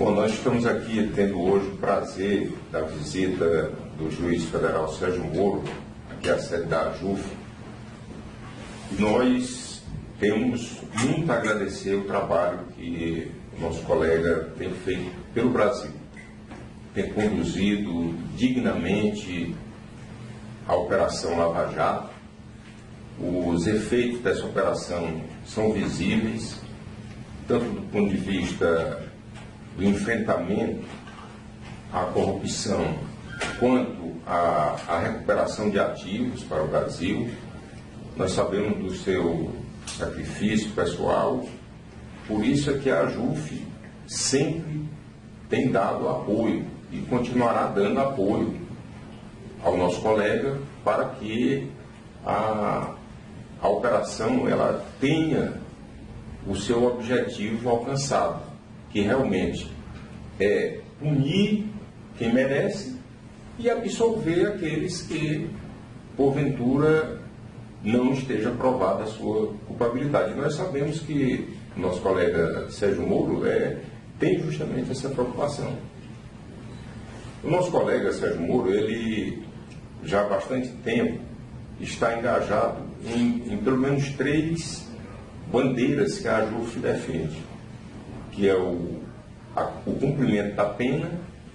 Bom, nós estamos aqui tendo hoje o prazer da visita do juiz federal Sérgio Moro, aqui à sede da AJUF. Nós temos muito a agradecer o trabalho que o nosso colega tem feito pelo Brasil. Tem conduzido dignamente a Operação Lava Jato. Os efeitos dessa operação são visíveis, tanto do ponto de vista do enfrentamento à corrupção, quanto à recuperação de ativos para o Brasil. Nós sabemos do seu sacrifício pessoal, por isso é que a AJUF sempre tem dado apoio e continuará dando apoio ao nosso colega para que a operação ela tenha o seu objetivo alcançado, que realmente é punir quem merece e absolver aqueles que, porventura, não esteja provada a sua culpabilidade. Nós sabemos que o nosso colega Sérgio Moro tem justamente essa preocupação. O nosso colega Sérgio Moro, ele já há bastante tempo está engajado em pelo menos 3 bandeiras que a AJUF defende, que é o cumprimento da pena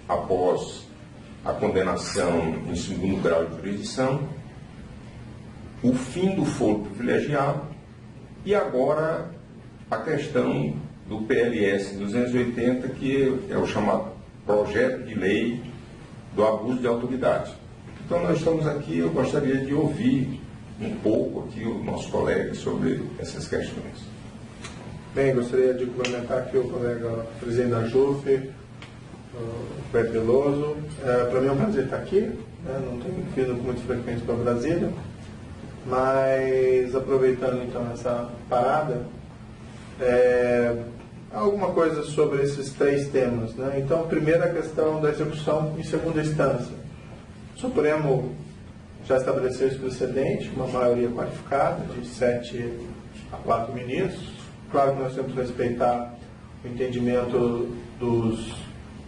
após a condenação em 2º grau de jurisdição, o fim do foro privilegiado e agora a questão do PLS 280, que é o chamado projeto de lei do abuso de autoridade. Então nós estamos aqui, eu gostaria de ouvir um pouco aqui o nosso colega sobre essas questões. Bem, gostaria de cumprimentar aqui o colega presidente da AJUF, o Roberto Veloso. Para mim é um prazer estar aqui, né? Não tenho vindo com muita frequência para Brasília, mas aproveitando então essa parada, alguma coisa sobre esses 3 temas, né? Então, primeiro a questão da execução em 2ª instância. O Supremo já estabeleceu esse precedente, uma maioria qualificada de 7 a 4 ministros. Claro que nós temos que respeitar o entendimento dos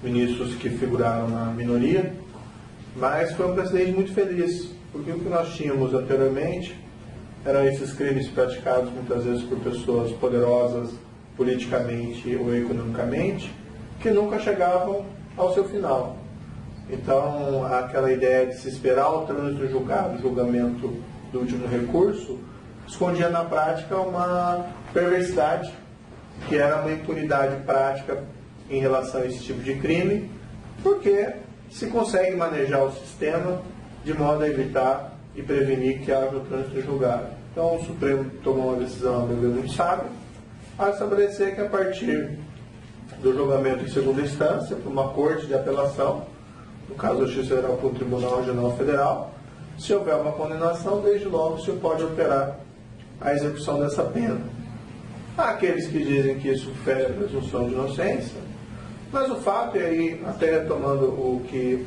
ministros que figuraram na minoria, mas foi um precedente muito feliz, porque o que nós tínhamos anteriormente eram esses crimes praticados muitas vezes por pessoas poderosas politicamente ou economicamente, que nunca chegavam ao seu final. Então, aquela ideia de se esperar o trânsito julgado, o julgamento do último recurso, escondia na prática uma perversidade, que era uma impunidade prática em relação a esse tipo de crime, porque se consegue manejar o sistema de modo a evitar e prevenir que haja o trânsito julgado. Então, o Supremo tomou uma decisão, a meu ver, muito sábia, a estabelecer que a partir do julgamento em 2ª instância, por uma corte de apelação, no caso da Justiça Federal para o Tribunal Regional Federal, se houver uma condenação, desde logo se pode operar a execução dessa pena. Há aqueles que dizem que isso fere a presunção de inocência, mas o fato, e aí até retomando o que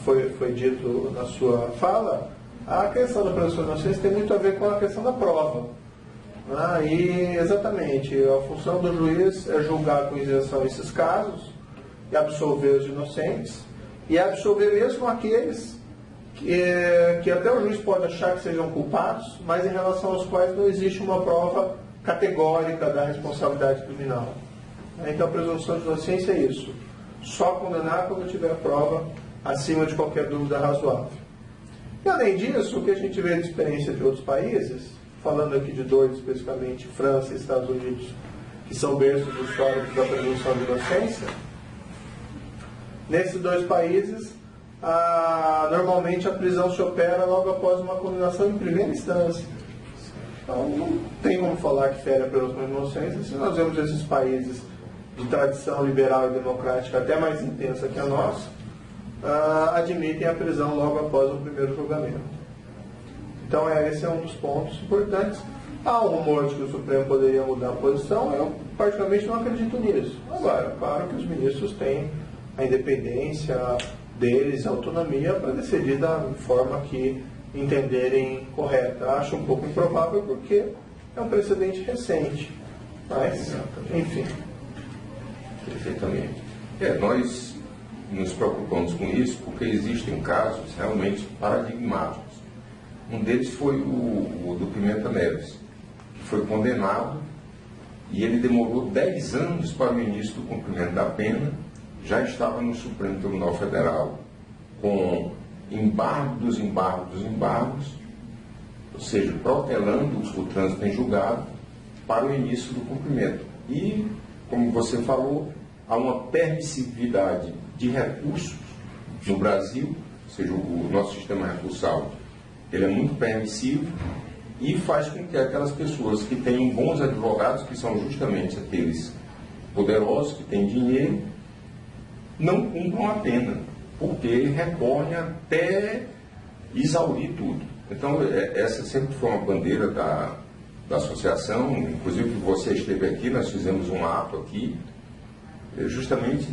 foi dito na sua fala, a questão da presunção de inocência tem muito a ver com a questão da prova. E exatamente, a função do juiz é julgar com isenção esses casos e absolver os inocentes, e absolver mesmo aqueles que até o juiz pode achar que sejam culpados, mas em relação aos quais não existe uma prova categórica da responsabilidade criminal. Então a presunção de inocência é isso, só condenar quando tiver prova acima de qualquer dúvida razoável. E além disso, o que a gente vê de experiência de outros países, falando aqui de 2 especificamente, França e Estados Unidos, que são berços históricos da presunção de inocência, nesses 2 países, normalmente a prisão se opera logo após uma condenação em primeira instância. Então não tem como falar que fere a presunção de inocência. Se nós vemos esses países de tradição liberal e democrática até mais intensa que a nossa, admitem a prisão logo após o primeiro julgamento. Então esse é um dos pontos importantes. Há um rumor de que o Supremo poderia mudar a posição, eu particularmente não acredito nisso. Agora, claro que os ministros têm a independência deles, a autonomia para decidir da forma que entenderem correta. Acho um pouco improvável porque é um precedente recente. Mas, enfim. Perfeitamente. Nós nos preocupamos com isso porque existem casos realmente paradigmáticos. Um deles foi o do Pimenta Neves, que foi condenado e ele demorou 10 anos para o início do cumprimento da pena, já estava no Supremo Tribunal Federal com embargo dos embargos, ou seja, protelando o trânsito em julgado para o início do cumprimento. E, como você falou, há uma permissividade de recursos no Brasil, ou seja, o nosso sistema recursal, ele é muito permissivo e faz com que aquelas pessoas que tenham bons advogados, que são justamente aqueles poderosos, que têm dinheiro, não cumpram a pena, porque recorrem até exaurir tudo. Então, essa sempre foi uma bandeira da associação, inclusive você esteve aqui, nós fizemos um ato aqui, justamente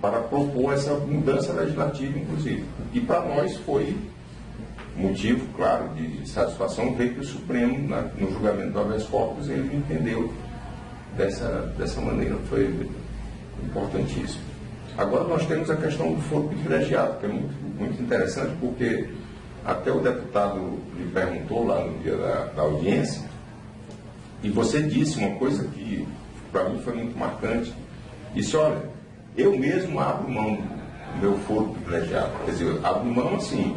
para propor essa mudança legislativa, inclusive. E para nós foi motivo, claro, de satisfação ver que o Supremo, no julgamento do habeas corpus, ele entendeu dessa maneira. Foi importantíssimo. Agora nós temos a questão do foro privilegiado, que é muito interessante, porque até o deputado lhe perguntou lá no dia da audiência, e você disse uma coisa que para mim foi muito marcante. Disse, olha, eu mesmo abro mão do meu foro privilegiado. Quer dizer, abro mão assim,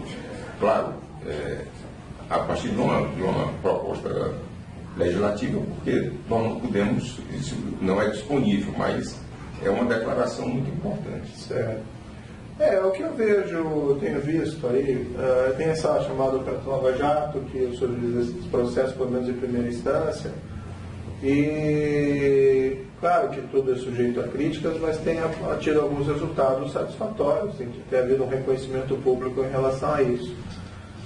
claro, a partir de uma proposta legislativa, porque nós não podemos, isso não é disponível, mas é uma declaração muito importante. Certo. O que eu vejo, tenho visto aí, tem essa chamada Operação Lava Jato, que eu sobreviso esses processos, pelo menos em primeira instância, e claro que tudo é sujeito a críticas, mas tem tido alguns resultados satisfatórios, tem que ter havido um reconhecimento público em relação a isso.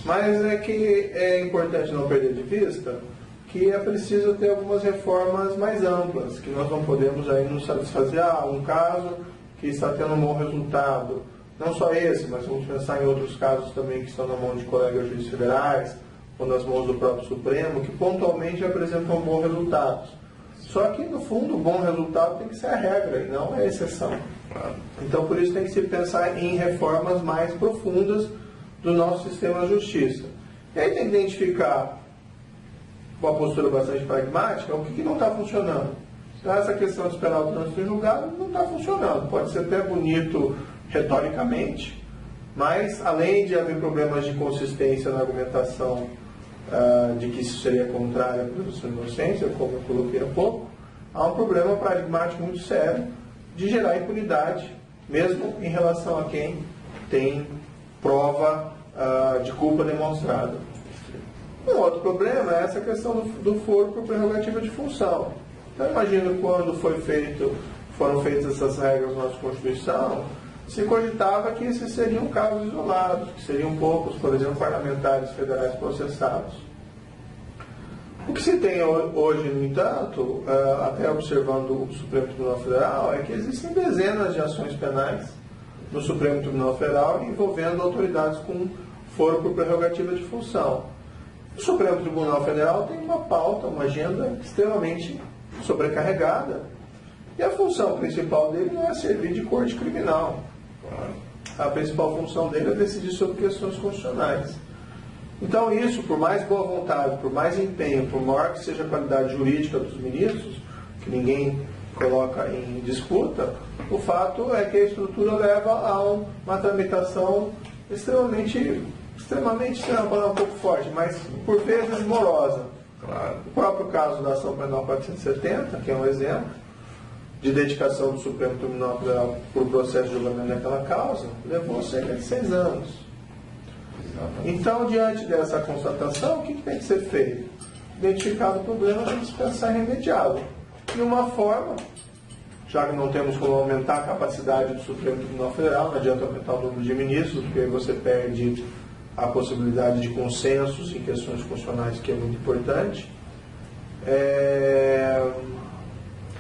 Mas é que é importante não perder de vista que é preciso ter algumas reformas mais amplas, que nós não podemos aí nos satisfazer. Um caso que está tendo um bom resultado, não só esse, mas vamos pensar em outros casos também que estão na mão de colegas juízes federais, ou nas mãos do próprio Supremo, que pontualmente apresentam bons resultados. Só que, no fundo, o bom resultado tem que ser a regra e não a exceção. Então, por isso tem que se pensar em reformas mais profundas do nosso sistema de justiça. E aí tem que identificar, com uma postura bastante pragmática, o que não está funcionando. Então, essa questão de esperar o trânsito em julgado não está funcionando. Pode ser até bonito retoricamente, mas, além de haver problemas de consistência na argumentação de que isso seria contrário à presunção de inocência, como eu coloquei há pouco, há um problema pragmático muito sério de gerar impunidade, mesmo em relação a quem tem prova de culpa demonstrada. Um outro problema é essa questão do foro por prerrogativa de função. Então, imagino quando foram feitas essas regras na nossa Constituição, se cogitava que esses seriam casos isolados, que seriam poucos, por exemplo, parlamentares federais processados. O que se tem hoje, no entanto, até observando o Supremo Tribunal Federal, é que existem dezenas de ações penais no Supremo Tribunal Federal envolvendo autoridades com foro por prerrogativa de função. O Supremo Tribunal Federal tem uma pauta, uma agenda extremamente sobrecarregada, e a função principal dele não é servir de corte criminal. A principal função dele é decidir sobre questões constitucionais. Então isso, por mais boa vontade, por mais empenho, por maior que seja a qualidade jurídica dos ministros, que ninguém coloca em disputa, o fato é que a estrutura leva a uma tramitação extremamente, será uma palavra um pouco forte, mas por vezes morosa. Claro. O próprio caso da Ação Penal 470, que é um exemplo, de dedicação do Supremo Tribunal Federal por processo de julgamento daquela causa, levou cerca de 6 anos. Então, diante dessa constatação, o que tem que ser feito? Identificado o problema, tem que se pensar em remediá-lo. E uma forma, já que não temos como aumentar a capacidade do Supremo Tribunal Federal, não adianta aumentar o número de ministros, porque aí você perde a possibilidade de consensos em questões constitucionais, que é muito importante,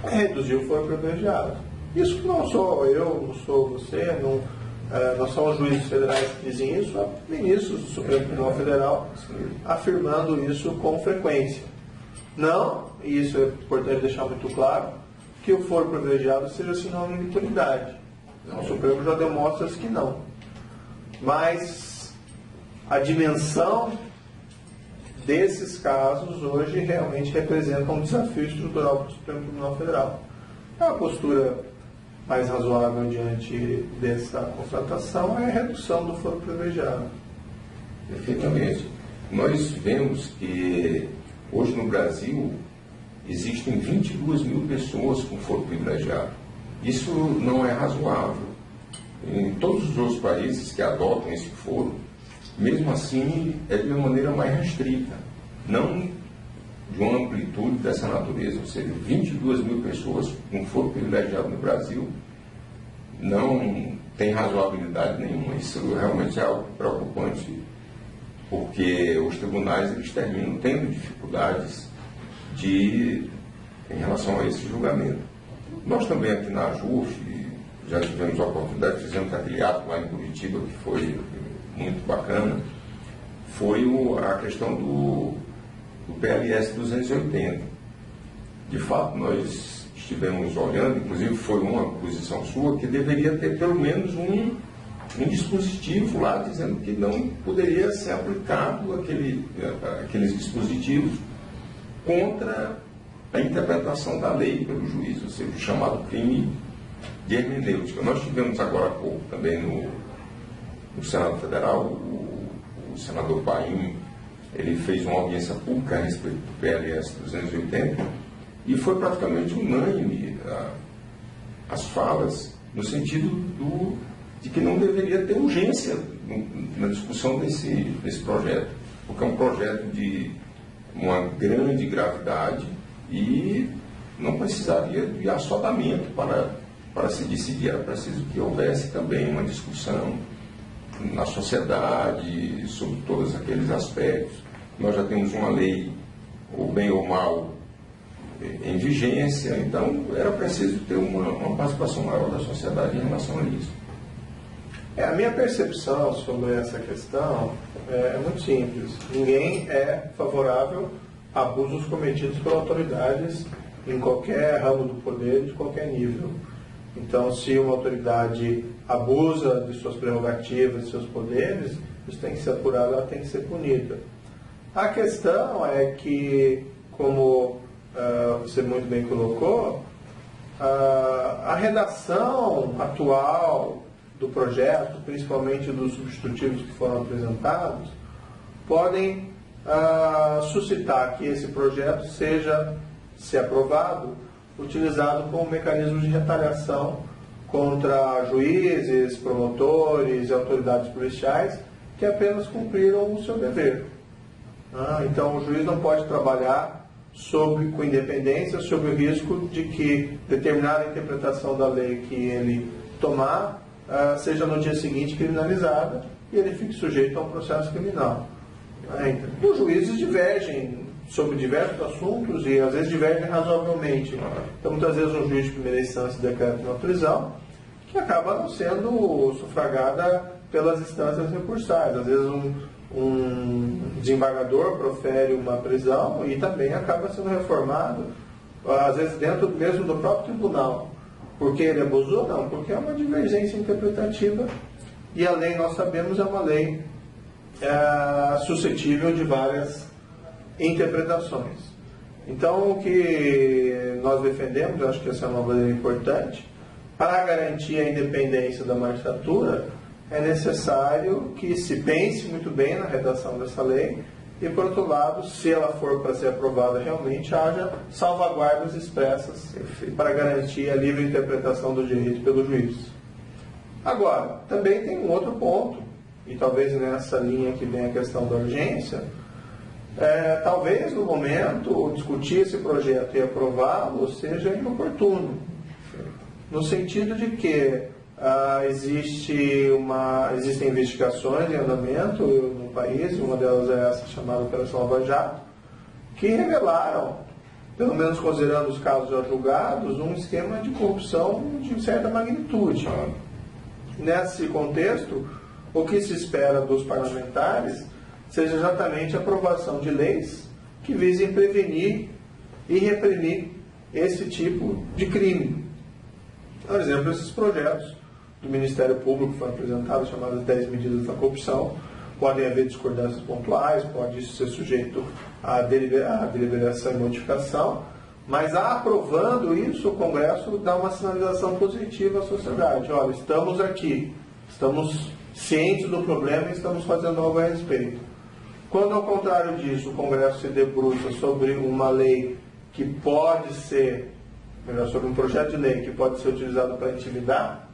reduzir o foro privilegiado. Isso não sou eu, não sou você, não são os juízes federais que dizem isso, há ministros do Supremo Tribunal Federal afirmando isso com frequência. Não, e isso é importante deixar muito claro, que o foro privilegiado seja sinônimo de impunidade. O Supremo já demonstra que não. Mas a dimensão desses casos hoje realmente representa um desafio estrutural para o Supremo Tribunal Federal. A postura mais razoável diante dessa constatação é a redução do foro privilegiado. Perfeitamente. Nós vemos que hoje no Brasil existem 22 mil pessoas com foro privilegiado. Isso não é razoável. Em todos os outros países que adotam esse foro, mesmo assim é de uma maneira mais restrita, não de uma amplitude dessa natureza. Ou seja, 22 mil pessoas com foro privilegiado no Brasil não tem razoabilidade nenhuma. Isso realmente é algo preocupante, porque os tribunais eles terminam tendo dificuldades em relação a esse julgamento. Nós também aqui na AJUF já tivemos a oportunidade, fizemos aquele ato lá em Curitiba, que foi muito bacana, foi a questão do PLS 280. De fato, nós estivemos olhando, inclusive foi uma posição sua, que deveria ter pelo menos um dispositivo lá dizendo que não poderia ser aplicado aqueles dispositivos contra a interpretação da lei pelo juiz, ou seja, o chamado crime de hermenêutica. Nós tivemos agora há pouco também no Senado Federal, o senador Paim, ele fez uma audiência pública a respeito do PLS 280 e foi praticamente unânime as falas no sentido de que não deveria ter urgência na discussão desse projeto, porque é um projeto de uma grande gravidade e não precisaria de assodamento para se decidir. Era preciso que houvesse também uma discussão na sociedade sobre todos aqueles aspectos. Nós já temos uma lei, ou bem ou mal, em vigência, então era preciso ter uma participação maior da sociedade em relação a isso. A minha percepção sobre essa questão é muito simples. Ninguém é favorável a abusos cometidos por autoridades em qualquer ramo do poder, de qualquer nível. Então, se uma autoridade abusa de suas prerrogativas, de seus poderes, isso tem que ser apurado, ela tem que ser punida. A questão é que, como você muito bem colocou, a redação atual do projeto, principalmente dos substitutivos que foram apresentados, podem suscitar que esse projeto seja, se aprovado, utilizado como mecanismo de retaliação contra juízes, promotores e autoridades policiais que apenas cumpriram o seu dever. Então, o juiz não pode trabalhar com independência, sob o risco de que determinada interpretação da lei que ele tomar seja no dia seguinte criminalizada e ele fique sujeito a um processo criminal. Os juízes divergem sobre diversos assuntos e às vezes divergem razoavelmente. Então, muitas vezes um juiz de primeira instância decreta uma prisão que acaba não sendo sufragada pelas instâncias recursais. Às vezes um desembargador profere uma prisão e também acaba sendo reformado, às vezes dentro mesmo do próprio tribunal. Porque ele abusou? Não, porque é uma divergência interpretativa e a lei, nós sabemos, é uma lei suscetível de várias interpretações. Então, o que nós defendemos, eu acho que essa é uma bandeira importante, para garantir a independência da magistratura, é necessário que se pense muito bem na redação dessa lei e, por outro lado, se ela for para ser aprovada realmente, haja salvaguardas expressas para garantir a livre interpretação do direito pelo juiz. Agora, também tem um outro ponto, e talvez nessa linha que vem a questão da urgência, talvez no momento discutir esse projeto e aprová-lo seja inoportuno, no sentido de que existem investigações em andamento no país, uma delas é essa chamada Operação Lava Jato, que revelaram, pelo menos considerando os casos já julgados, um esquema de corrupção de certa magnitude. Nesse contexto, o que se espera dos parlamentares seja exatamente a aprovação de leis que visem prevenir e reprimir esse tipo de crime. Por exemplo, esses projetos do Ministério Público foram apresentados, chamados 10 medidas da corrupção, podem haver discordâncias pontuais, pode isso ser sujeito à deliberação e modificação, mas aprovando isso, o Congresso dá uma sinalização positiva à sociedade. Olha, estamos aqui, estamos cientes do problema e estamos fazendo algo a respeito. Quando, ao contrário disso, o Congresso se debruça sobre uma lei que pode ser, sobre um projeto de lei que pode ser utilizado para intimidar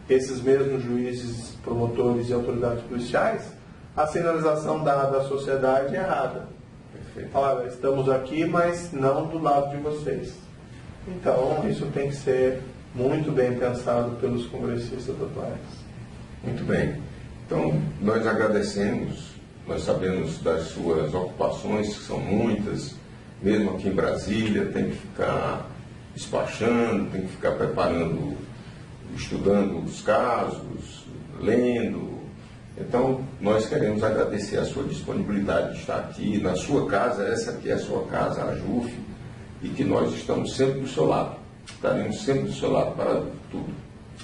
esses mesmos juízes, promotores e autoridades policiais, a sinalização dada à sociedade é errada. Perfeito. Olha, estamos aqui, mas não do lado de vocês. Então, isso tem que ser muito bem pensado pelos congressistas atuais. Muito bem. Então, nós agradecemos, nós sabemos das suas ocupações, que são muitas, mesmo aqui em Brasília, tem que ficar despachando, tem que ficar preparando, estudando os casos, lendo. Então, nós queremos agradecer a sua disponibilidade de estar aqui na sua casa, essa aqui é a sua casa, a JUF, e que nós estamos sempre do seu lado, estaremos sempre do seu lado para tudo.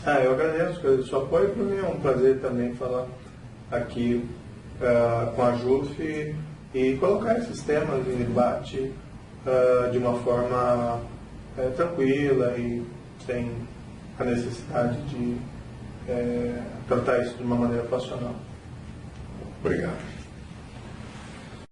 Eu agradeço o seu apoio, para mim é um prazer também falar aqui com a JUF e colocar esses temas em debate de uma forma tranquila e sem a necessidade de tratar isso de uma maneira passional. Obrigado.